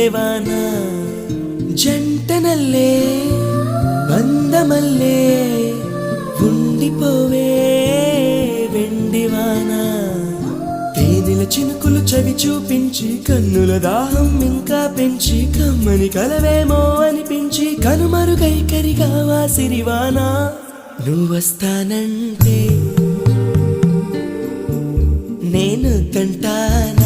మల్లెవాన జంటనల్లే బంధమల్లే ఉండిపోవే వెండివాన తేనెల చినుకులు చవి చూపించి కన్నుల దాహం ఇంకా పెంచి కమ్మని కలవేమో అనిపించి కనుమరుగై కరిగావా సిరివానా నువ్వొస్తానంటే నేను తంటాను